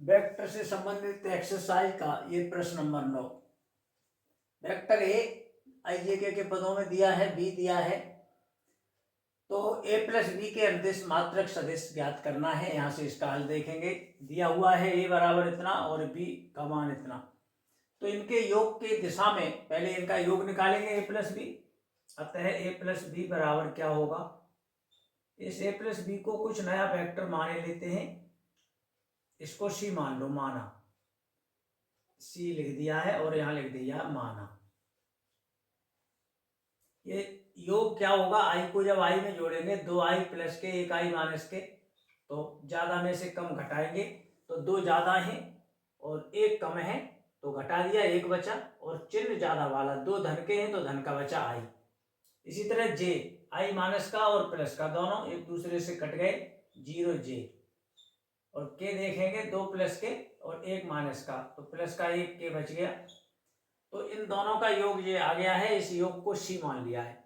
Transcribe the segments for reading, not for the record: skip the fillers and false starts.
Vector से संबंधित exercise का ये प्रश्न नंबर 9। वेक्टर ए IJK के पदों में दिया है, बी दिया है, तो a प्लस बी के अंतरिक्ष मात्रक सदिश ज्ञात करना है। यहाँ से इसका हल देखेंगे। दिया हुआ है a बराबर इतना और b का मान इतना, तो इनके योग के दिशा में पहले इनका योग निकालेंगे a प्लस बी। अतः a प्लस बी बराबर क्या होगा, इस a प्लस बी को कुछ नया वेक्टर माने लेते हैं, इसको c मान लो, माना, c लिख दिया है और यहाँ लिख दिया माना। ये योग क्या होगा, i को जब i में जोड़ेंगे 2i प्लस के 1i माइनस के, तो ज्यादा में से कम घटाएंगे तो 2 ज्यादा है और 1 कम है तो घटा दिया, 1 बचा, और चिन्ह ज्यादा वाला 2 धन के हैं तो धन का बचा i। इसी तरह j, i माइनस का और प्लस का दोनों एक दूसरे से कट गए, 0j, और k देखेंगे 2 प्लस के और 1 माइनस का, तो प्लस का 1 k बच गया, तो इन दोनों का योग ये आ गया है, इस योग को c मान लिया है।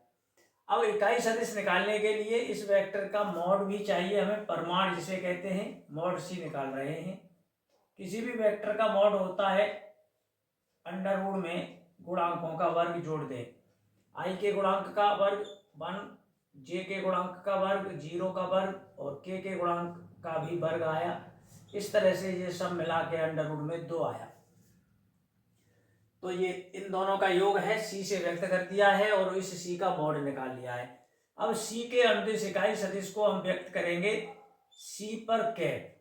अब इकाई सदिश निकालने के लिए इस वेक्टर का मॉड भी चाहिए हमें, परिमाण जिसे कहते हैं, मॉड c निकाल रहे हैं। किसी भी वेक्टर का मॉड होता है अंडर रूट में गुणांकों का वर्ग जोड़ दे, i के गुणांक का वर्ग 1, j के गुणांक का वर्ग 0 का वर्ग और k के गुणांक का भी वर्ग आया। इस तरह से ये सब मिला के अंडर रूट में 2 आया, तो ये इन दोनों का योग है, c से व्यक्त कर दिया है और इस c का मॉड निकाल लिया है। अब c के अनुदिश इकाई सदिश को हम व्यक्त करेंगे c पर कैप।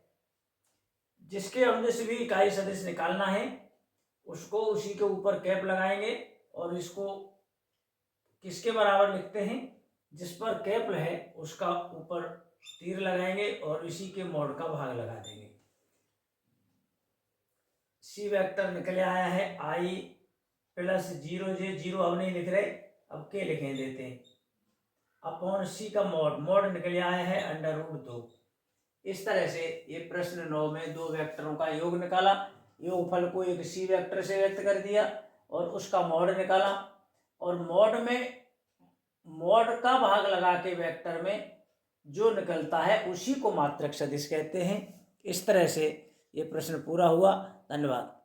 जिसके अनुदिश भी इकाई सदिश निकालना है उसको उसी के ऊपर कैप लगाएंगे और इसको किसके बराबर लिखते हैं, जिस पर कैप है उसका ऊपर तीर लगाएंगे और इसी के मॉड का भाग लगा देंगे। c वेक्टर निकल आया है i प्लस 0j, 0 अब नहीं लिख रहे, अब k लिखें देते हैं, अपॉन c का मॉड निकल आया है अंडर रूट 2। इस तरह से ये प्रश्न 9 में 2 वेक्टरों का योग निकाला, योगफल को एक c वेक्टर से व्यक्त कर दिया और उसका मॉड निकाला, और मॉड में मॉड का भाग लगा के वेक्टर में जो निकलता है उसी को मात्रक सदिश कहते हैं। इस तरह से ये प्रश्न पूरा हुआ। धन्यवाद।